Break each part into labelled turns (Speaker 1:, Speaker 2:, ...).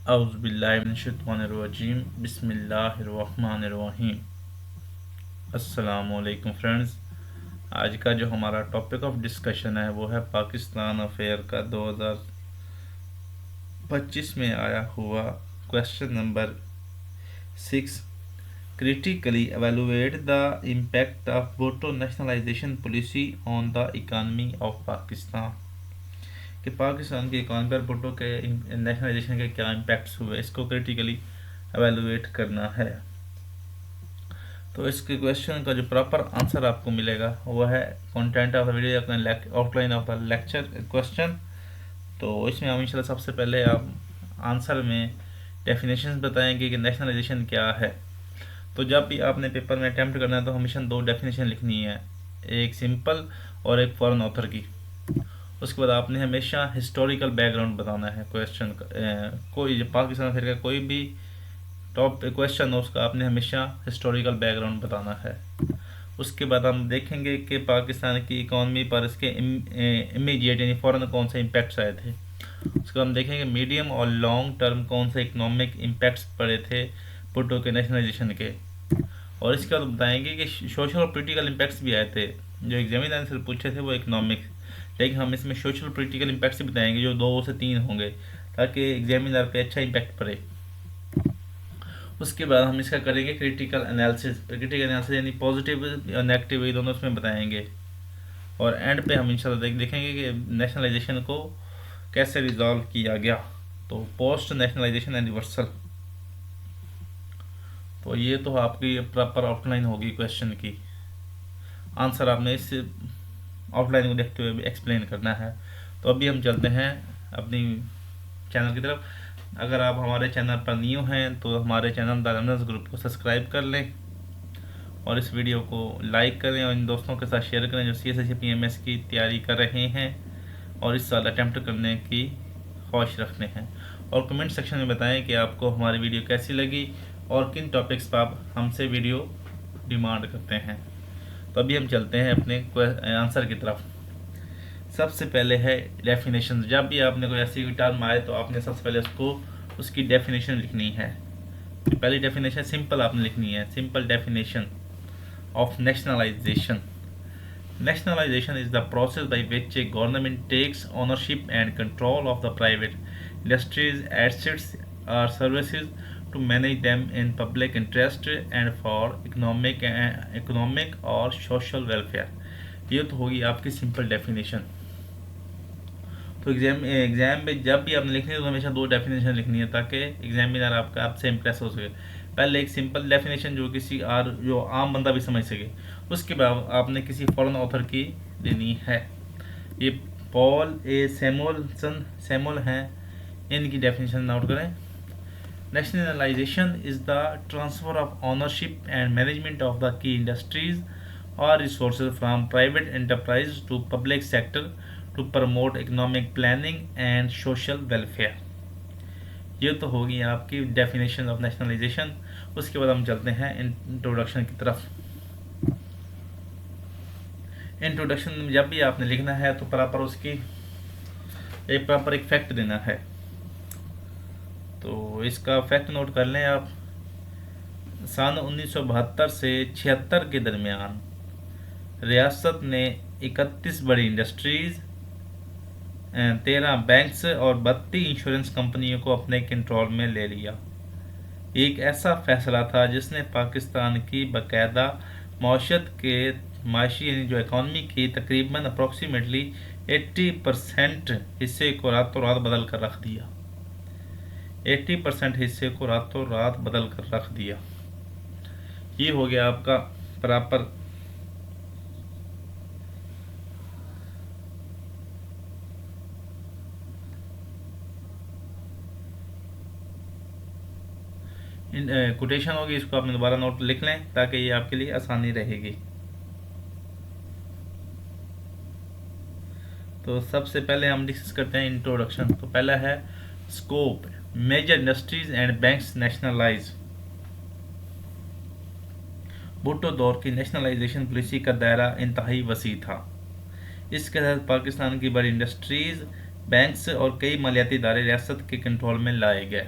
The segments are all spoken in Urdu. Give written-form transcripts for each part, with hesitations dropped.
Speaker 1: اعوذ باللہ من الشیطان الرجیم بسم اللہ الرحمن الرحیم۔ السلام علیکم فرینڈز، آج کا جو ہمارا ٹاپک آف ڈسکشن ہے وہ ہے پاکستان افیئر کا 2025 میں آیا ہوا question number 6، critically evaluate the impact of Bhutto nationalization policy on the economy of Pakistan, کہ پاکستان کی اکانومی پر بھٹو کے نیشنلائزیشن کے کیا امپیکٹس ہوئے، اس کو کریٹیکلی ایویلویٹ کرنا ہے۔ تو اس کے کویشچن کا جو پراپر آنسر آپ کو ملے گا وہ ہے content of the video, out line of the lecture question. تو اس میں ہم انشاءاللہ سب سے پہلے آپ آنسر میں ڈیفینیشنز بتائیں گے کہ نیشنلائزیشن کیا ہے۔ تو جب بھی آپ نے پیپر میں اٹیمپٹ کرنا ہے تو ہمیشہ 2 ڈیفینیشن لکھنی ہے، ایک سمپل اور ایک فارن آتھر کی۔ اس کے بعد آپ نے ہمیشہ ہسٹوریکل بیک گراؤنڈ بتانا ہے کویشچن کا، کوئی پاکستان افیئر کا کوئی بھی ٹاپ کویشچن ہو اس کا آپ نے ہمیشہ ہسٹوریکل بیک گراؤنڈ بتانا ہے۔ اس کے بعد ہم دیکھیں گے کہ پاکستان کی اکانومی پر اس کے امیجیٹ یعنی فوراً کون سے امپیکٹس آئے تھے۔ اس کو ہم دیکھیں گے میڈیم اور لانگ ٹرم کون سے اکنامک امپیکٹس پڑے تھے بھٹو کے نیشنلائزیشن کے، اور اس کے بعد بتائیں گے کہ سوشل اور پولیٹیکل امپیکٹس بھی آئے تھے۔ جو ایگزامینر سے پوچھے تھے وہ اکنامک، لیکن ہم اس میں سوشل پولیٹیکل امپیکٹس بھی بتائیں گے جو 2 سے 3 ہوں گے تاکہ ایگزامینر پہ اچھا امپیکٹ پڑے۔ اس کے بعد ہم اس کا کریں گے کریٹیکل انالیسس یعنی پازیٹیو اور نیگیٹو یہ دونوں اس میں بتائیں گے، اور اینڈ پہ ہم انشاءاللہ دیکھیں گے کہ نیشنلائزیشن کو کیسے ریزالو کیا گیا۔ تو پوسٹ نیشنلائزیشن اینڈ ریورسل، تو یہ تو آپ کی پراپر آؤٹ لائن ہوگی کویشچن کی۔ آنسر آپ نے اس آؤٹ لائن کو دیکھتے ہوئے بھی ایکسپلین کرنا ہے۔ تو ابھی ہم چلتے ہیں اپنی چینل کی طرف۔ اگر آپ ہمارے چینل پر نیو ہیں تو ہمارے چینل دا رمضان گروپ کو سبسکرائب کر لیں اور اس ویڈیو کو لائک کریں اور ان دوستوں کے ساتھ شیئر کریں جو C S S P M S کی تیاری کر رہے ہیں اور اس سال اٹیمپٹ کرنے کی خواہش رکھتے ہیں، اور کمنٹ سیکشن میں بتائیں کہ آپ کو ہماری ویڈیو کیسی لگی اور کن ٹاپکس پر آپ ہم سے ویڈیو ڈیمانڈ کرتے ہیں۔ تو ابھی ہم چلتے ہیں اپنے آنسر کی طرف۔ سب سے پہلے ہے ڈیفینیشن۔ جب بھی آپ نے کوئی ایسی ٹرم آئے تو آپ نے سب سے پہلے اس کی ڈیفینیشن لکھنی ہے۔ پہلی ڈیفینیشن سمپل آپ نے لکھنی ہے، simple definition of nationalization. Nationalization is the process by which a government takes ownership and control of the private industries, assets or services to manage them in public interest and for economic or social welfare۔ یہ تو ہوگی آپ کی سمپل ڈیفینیشن۔ تو ایگزام میں جب بھی آپ نے لکھنی ہے تو ہمیشہ 2 ڈیفینیشن لکھنی ہے تاکہ ایگزامینر آپ سے امپریس ہو سکے۔ پہلے ایک سمپل ڈیفینیشن جو عام بندہ بھی سمجھ سکے، اس کے بعد آپ نے کسی فورن آتھر کی دینی ہے۔ یہ پال اے سیمول ہیں، ان کی ڈیفینیشن نوٹ کریں۔ Nationalization is the transfer of ownership and management of the کی انڈسٹریز اور resources from private enterprise to public sector to promote economic planning and social welfare. یہ تو ہوگی آپ کی ڈیفینیشن آف نیشنلائزیشن۔ اس کے بعد ہم چلتے ہیں انٹروڈکشن کی طرف۔ انٹروڈکشن میں جب بھی آپ نے لکھنا ہے تو پراپر اس کی ایک فیکٹ دینا ہے۔ تو اس کا فیکٹ نوٹ کر لیں آپ۔ سن 1972 سے 76 کے درمیان ریاست نے 31 بڑی انڈسٹریز، 13 بینکس اور 32 انشورنس کمپنیوں کو اپنے کنٹرول میں لے لیا۔ ایک ایسا فیصلہ تھا جس نے پاکستان کی باقاعدہ معیشت کے معاشی یعنی جو اکانومی کی تقریباً اپروکسیمیٹلی 80% حصے کو راتوں رات بدل کر رکھ دیا۔ 80% حصے کو راتوں رات بدل کر رکھ دیا۔ یہ ہو گیا آپ کا پراپر کوٹیشن ہوگی، اس کو آپ نے دوبارہ نوٹ لکھ لیں تاکہ یہ آپ کے لیے آسانی رہے گی۔ تو سب سے پہلے ہم ڈسکس کرتے ہیں انٹروڈکشن۔ تو پہلا ہے scope, major industries and banks nationalize. Bhutto دور کی نیشنلائزیشن پالیسی کا دائرہ انتہائی وسیع تھا۔ اس کے تحت پاکستان کی بڑی انڈسٹریز، بینکس اور کئی مالیاتی ادارے ریاست کے کنٹرول میں لائے گئے۔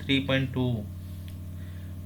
Speaker 1: 3.2।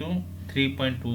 Speaker 1: to 3.2।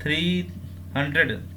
Speaker 1: 300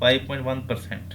Speaker 1: 5.1%।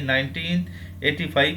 Speaker 1: 1985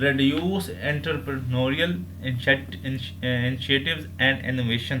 Speaker 1: reduce entrepreneurial initiatives and innovation।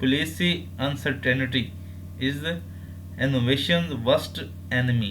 Speaker 1: Policy uncertainty is innovation's worst enemy.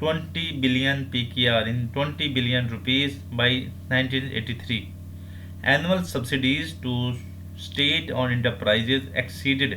Speaker 1: 20 billion PKR in 20 billion rupees by 1983. Annual subsidies to state on enterprises exceeded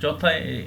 Speaker 1: 4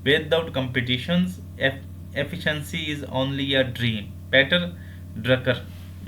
Speaker 1: Without competitions, efficiency is only a dream. Peter Drucker।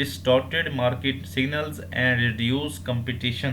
Speaker 1: distorted market signals and reduced competition।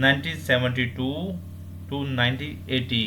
Speaker 1: 1972 to 1980।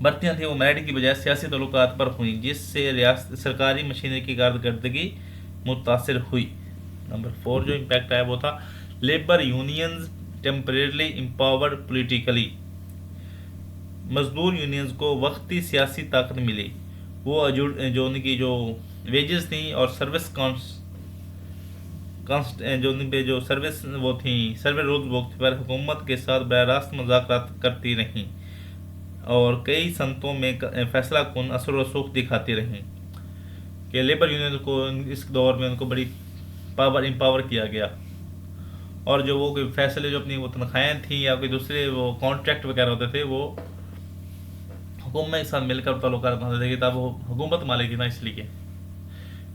Speaker 1: بھرتیاں تھیں وہ میرٹ کی بجائے سیاسی تعلقات پر ہوئیں، جس سے ریاست سرکاری مشینری کی کارکردگی متاثر ہوئی۔ نمبر 4 جو امپیکٹ آیا وہ تھا labour unions temporarily empowered politically, مزدور یونینز کو وقتی سیاسی طاقت ملی، وہ جو ان کی جو ویجز تھیں اور سروس جو ان پہ جو سروس وہ تھیں سروے رولز وقت پر حکومت کے ساتھ براہ راست مذاکرات کرتی رہیں اور کئی صنعتوں میں فیصلہ کن اثر و رسوخ دکھاتی رہیں کہ لیبر یونین کو اس دور میں ان کو بڑی امپاور کیا گیا، اور جو وہ کوئی فیصلے جو اپنی وہ تنخواہیں تھیں یا کوئی دوسرے وہ کانٹریکٹ وغیرہ ہوتے تھے وہ حکومت کے ساتھ مل کر تعلقات بناتے تھے کہ تب وہ حکومت مالک تھی نا، اس لیے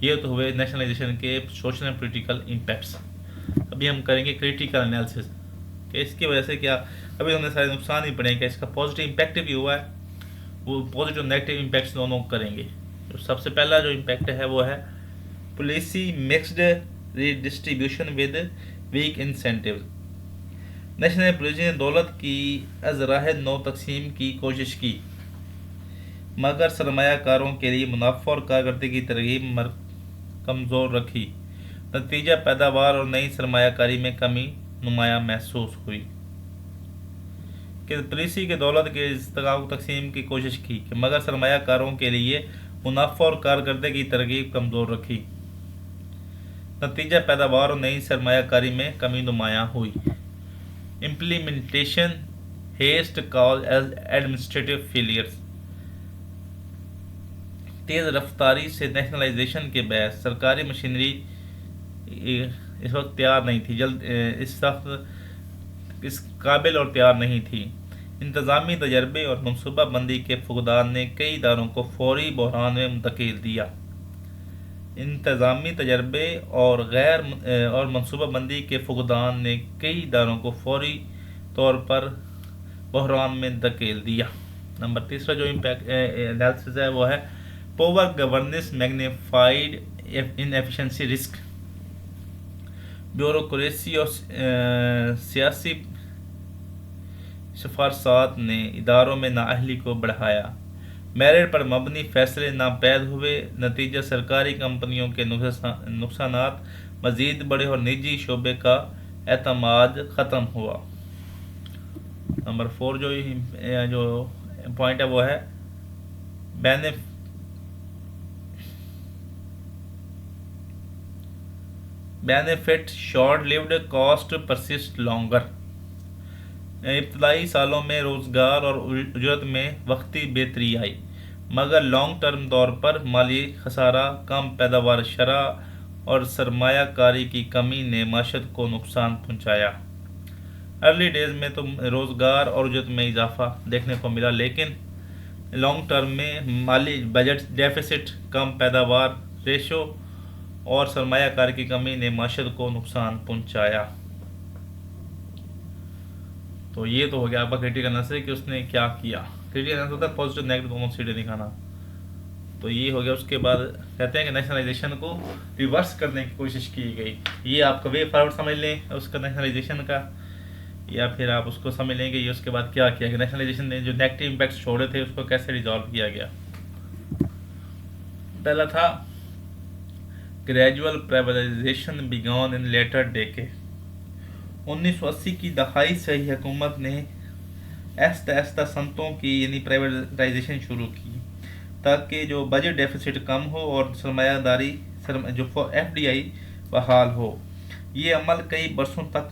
Speaker 1: یہ تو ہوئے نیشنلائزیشن کے سوشل اینڈ پولیٹیکل امپیکٹس۔ ابھی ہم کریں گے کریٹیکل انالیسس کہ اس کی وجہ سے کیا ابھی ہم نے سارے نقصان ہی پڑے ہیں کہ اس کا پازیٹیو امپیکٹ بھی ہوا ہے، وہ پازیٹیو نیگیٹو امپیکٹس دونوں کریں گے۔ تو سب سے پہلا جو امپیکٹ ہے وہ ہے policy mixed redistribution with weak incentives. National policy نے دولت کی از راہ نو تقسیم کی کوشش کی، مگر سرمایہ کاروں کے لیے منافع اور کارکردگی کی ترغیب کمزور رکھی، نتیجہ پیداوار اور نئی سرمایہ کاری میں کمی نمایاں محسوس ہوئی۔ کہ پالیسی کے دولت کے استحقاق تقسیم کی کوشش کی کہ مگر سرمایہ کاروں کے لیے منافع اور کارکردگی کی ترغیب کمزور رکھی، نتیجہ پیداوار اور نئی سرمایہ کاری میں کمی نمایاں ہوئی۔ Implementation heist cause as administrative failures. تیز رفتاری سے نیشنلائزیشن کے باعث سرکاری مشینری اس وقت تیار نہیں تھی، اس وقت اس قابل اور تیار نہیں تھی۔ انتظامی تجربے اور منصوبہ بندی کے فقدان نے کئی اداروں کو فوری بحران میں منتقل دیا۔ انتظامی تجربے اور منصوبہ بندی کے فقدان نے کئی اداروں کو فوری طور پر بحران میں دھکیل دیا۔ نمبر 3 جو امپیکٹ انالیسس ہے وہ ہے power governance magnified inefficiency risk. Bureaucracy اور سیاسی سفارشات نے اداروں میں نااہلی کو بڑھایا، میرٹ پر مبنی فیصلے ناپید ہوئے، نتیجہ سرکاری کمپنیوں کے نقصانات مزید بڑھے اور نجی شعبے کا اعتماد ختم ہوا۔ نمبر 4 جو پوائنٹ ہے وہ ہے benefit short lived cost persist longer. ابتدائی سالوں میں روزگار اور اجرت میں وقتی بہتری آئی، مگر لانگ ٹرم طور پر مالی خسارہ، کم پیداوار شرح اور سرمایہ کاری کی کمی نے معیشت کو نقصان پہنچایا۔ ارلی ڈیز میں تو روزگار اور اجرت میں اضافہ دیکھنے کو ملا، لیکن لانگ ٹرم میں مالی بجٹ ڈیفیسٹ، کم پیداوار ریشو اور سرمایہ کاری کی کمی نے معیشت کو نقصان پہنچایا۔ تو یہ تو ہو گیا آپ کا کریٹیکل انالیسس کہ اس نے کیا کیا۔ کریٹیکل انالیسس ہوتا ہے پازیٹیو نیگیٹو دونوں سیڈیں دکھانا۔ تو یہ ہو گیا۔ اس کے بعد کہتے ہیں کہ نیشنلائزیشن کو ریورس کرنے کی کوشش کی گئی۔ یہ آپ کا وے فارورڈ سمجھ لیں اس کا نیشنلائزیشن کا، یا پھر آپ اس کو سمجھ لیں کہ یہ اس کے بعد کیا کیا کہ نیشنلائزیشن نے جو نیگیٹو امپیکٹس چھوڑے تھے اس کو کیسے ریزالو کیا گیا۔ پہلا تھا گریجول پرائیویٹائزیشن بیگان ان لیٹر ڈیکے۔ 1980 کی دہائی سے ہی حکومت نے آہستہ آہستہ صنعتوں کی یعنی پرائیویٹائزیشن شروع کی تاکہ جو بجٹ ڈیفیسٹ کم ہو اور سرمایہ داری جو ایف ڈی آئی بحال ہو۔ یہ عمل کئی برسوں تک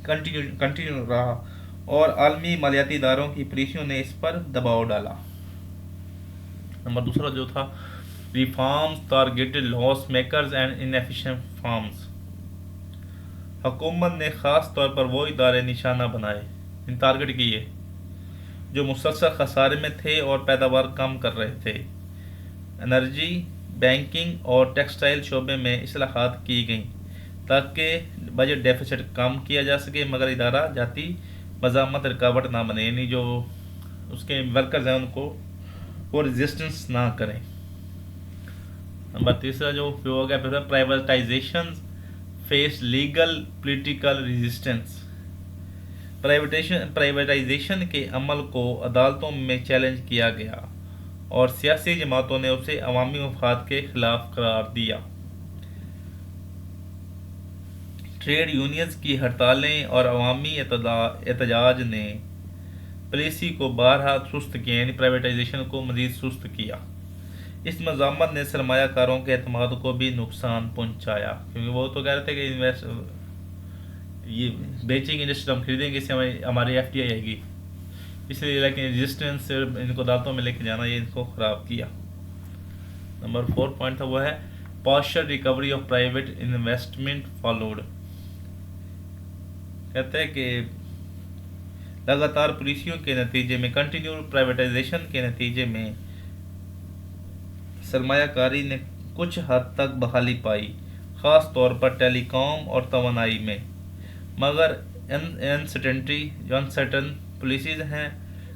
Speaker 1: کنٹینیو رہا اور عالمی مالیاتی اداروں کی پالیسیوں نے اس پر دباؤ ڈالا۔ نمبر 2 جو تھا reforms targeted loss makers and inefficient farms. حکومت نے خاص طور پر وہ ادارے نشانہ بنائے، ٹارگٹ کیے، جو مسلسل خسارے میں تھے اور پیداوار کم کر رہے تھے۔ انرجی، بینکنگ اور ٹیکسٹائل شعبے میں اصلاحات کی گئیں تاکہ بجٹ ڈیفیسٹ کم کیا جا سکے، مگر ادارہ جاتی مزاحمت رکاوٹ نہ بنے، یعنی جو اس کے ورکرز ہیں ان کو وہ ریزسٹنس نہ کریں۔ نمبر 3 جو ہو گیا پھر privatization face legal political resistance. Privatization کے عمل کو عدالتوں میں چیلنج کیا گیا اور سیاسی جماعتوں نے اسے عوامی مفاد کے خلاف قرار دیا۔ ٹریڈ یونینز کی ہڑتالیں اور عوامی احتجاج نے پالیسی کو بارہا سست کیا، یعنی پرائیویٹائزیشن کو مزید سست کیا۔ اس مزاحمت نے سرمایہ کاروں کے اعتماد کو بھی نقصان پہنچایا، کیونکہ وہ تو کہہ رہے تھے کہ یہ بیچیں گے انڈسٹری ہم خریدیں گے، اس سے ہماری ایف ڈی آئی آئے گی، اس لیے لیکن ریزسٹنس ان کو عدالتوں میں لے کے جانا یہ ان کو خراب کیا۔ نمبر 4 پوائنٹ تھا وہ ہے partial recovery of private investment followed. کہتے ہیں کہ لگاتار پالیسیوں کے نتیجے میں کنٹینیو پرائیویٹائزیشن کے نتیجے میں سرمایہ کاری نے کچھ حد تک بحالی پائی، خاص طور پر ٹیلی کام اور توانائی میں، مگر انسرٹن پالیسیز ہیں،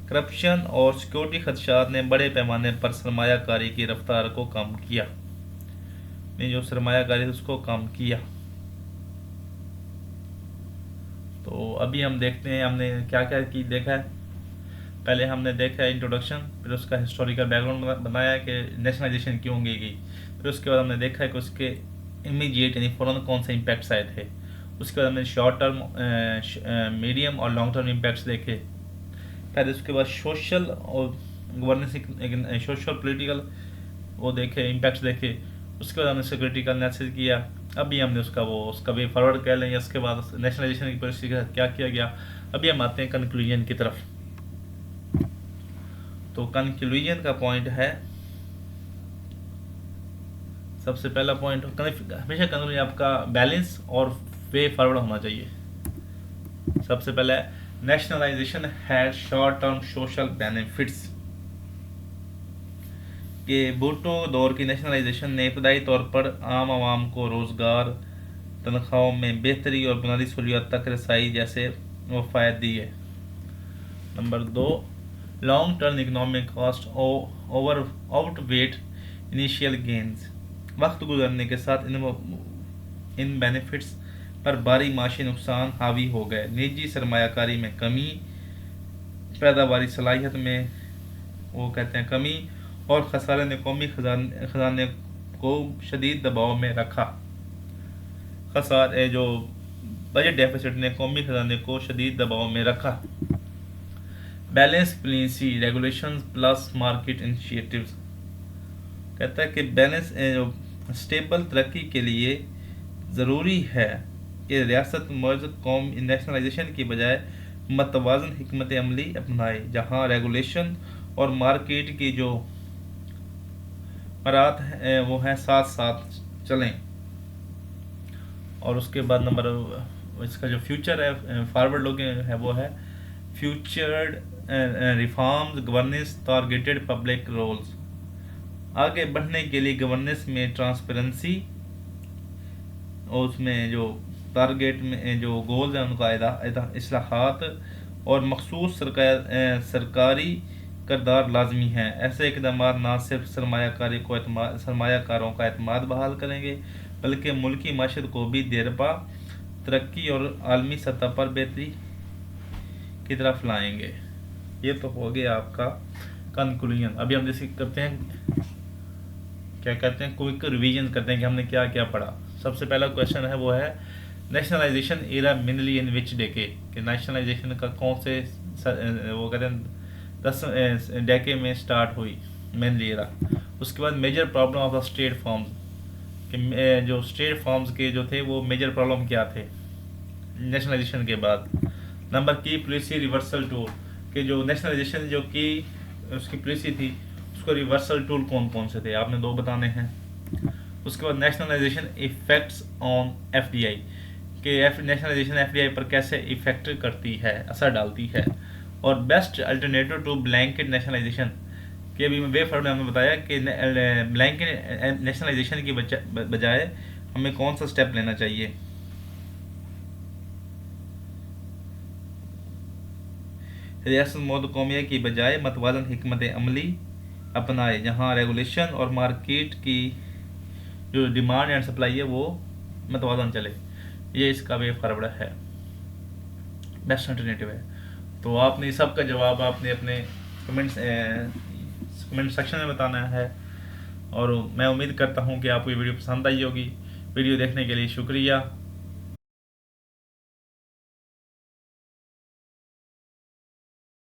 Speaker 1: کرپشن اور سیکورٹی خدشات نے بڑے پیمانے پر سرمایہ کاری کی رفتار کو کم کیا، جو سرمایہ کاری اس کو کم کیا۔ تو ابھی ہم دیکھتے ہیں ہم نے کیا کیا دیکھا ہے۔ پہلے ہم نے دیکھا ہے انٹروڈکشن، پھر اس کا ہسٹوریکل بیک گراؤنڈ بنایا کہ نیشنلائزیشن کیوں کی گئی، پھر اس کے بعد ہم نے دیکھا ہے کہ اس کے امیجیٹ یعنی فوراً کون سے امپیکٹس آئے تھے، اس کے بعد ہم نے شارٹ ٹرم، میڈیم اور لانگ ٹرم امپیکٹس دیکھے، پھر اس کے بعد سوشل اور گورننس، سوشل پولیٹیکل وہ دیکھے امپیکٹس دیکھے، اس کے بعد ہم نے سیکورٹی کا انالیسس کیا، ابھی ہم نے اس کا وے فارورڈ کہہ لیں، یا اس کے بعد نیشنلائزیشن کی پالیسی کے ساتھ کیا کیا گیا۔ ابھی ہم آتے ہیں کنکلوژن کی طرف۔ تو کنکلوژن کا پوائنٹ ہے، سب سے پہلا پوائنٹ ہمیشہ کنکلوژن آپ کا بیلنس اور وے فارورڈ ہونا چاہیے۔ سب سے پہلے nationalization has short term social benefits, کہ بھٹو دور کی نیشنلائزیشن نے ابتدائی طور پر عام عوام کو روزگار، تنخواہوں میں بہتری اور بنیادی سہولیات تک رسائی جیسے فوائد دیے۔ Number 2، long term economic cost outweigh initial gains, وقت گزرنے کے ساتھ ان بینیفٹس پر بھاری معاشی نقصان حاوی ہو گئے۔ نجی سرمایہ کاری میں کمی، پیداواری صلاحیت میں وہ کہتے ہیں کمی، اور خسارے نے قومی خزانے کو شدید دباؤ میں رکھا۔ جو بجٹ ڈیفیسٹ نے قومی خزانے کو شدید دباؤ میں رکھا۔ Balance policy regulations plus market initiatives, کہتا ہے کہ بیلنس اسٹیبل ترقی کے لیے ضروری ہے کہ ریاست مرز قوم نیشنلائزیشن کی بجائے متوازن حکمت عملی اپنائے، جہاں ریگولیشن اور مارکیٹ کی جو مرات ہیں وہ ہیں ساتھ ساتھ چلیں۔ اور اس کے بعد نمبر اس کا جو فیوچر ہے فارورڈ لوکنگ ہے وہ ہے future reforms governance targeted public roles, آگے بڑھنے کے لیے گورننس میں ٹرانسپیرنسی اور اس میں جو ٹارگیٹ میں جو گولز ہیں ان کا اصلاحات اور مخصوص سرکاری کردار لازمی ہیں۔ ایسے اقدامات نہ صرف سرمایہ کاروں کا اعتماد بحال کریں گے بلکہ ملکی معیشت کو بھی دیرپا ترقی اور عالمی سطح پر بہتری کی طرف لائیں گے۔ یہ تو ہو گیا آپ کا کنکلوژن۔ ابھی ہم جیسے کرتے ہیں کیا کہتے ہیں کوئک ریویژن کرتے ہیں کہ ہم نے کیا کیا پڑھا۔ سب سے پہلا کویشچن ہے وہ ہے nationalization era mainly in which decade, کہ نیشنلائزیشن کا کون سے وہ کہتے ہیں 10 ڈیکے میں سٹارٹ ہوئی مینلی ایرا۔ اس کے بعد major problem of the state farms, کہ جو اسٹیٹ فارمز کے جو تھے وہ میجر پرابلم کیا تھے نیشنلائزیشن کے بعد۔ نمبر کی پالیسی ریورسل ٹول، کہ جو نیشنلائزیشن جو کی اس کی پالیسی تھی اس کو ریورسل ٹول کون کون سے تھے، آپ نے 2 بتانے ہیں۔ اس کے بعد nationalization effects on F D I, کہ نیشنلائزیشن ایف ڈی آئی پر کیسے ایفیکٹ کرتی ہے، اثر ڈالتی ہے۔ اور best alternative to blanket nationalization, کہ ابھی وے فارورڈ میں ہم نے بتایا کہ بلینکٹ نیشنلائزیشن کی بجائے ہمیں کون سا سٹیپ لینا چاہیے۔ ریاست مہد قومیہ کی بجائے متوازن حکمت عملی اپنائے، جہاں ریگولیشن اور مارکیٹ کی جو ڈیمانڈ اینڈ سپلائی ہے وہ متوازن چلے۔ یہ اس کا وے فارورڈ ہے۔ بیسٹ الٹرنیٹیو ہے. تو آپ نے سب کا جواب آپ نے اپنے کمنٹ سیکشن میں بتانا ہے، اور میں امید کرتا ہوں کہ آپ کو یہ ویڈیو پسند آئی ہوگی. ویڈیو دیکھنے کے لیے شکریہ.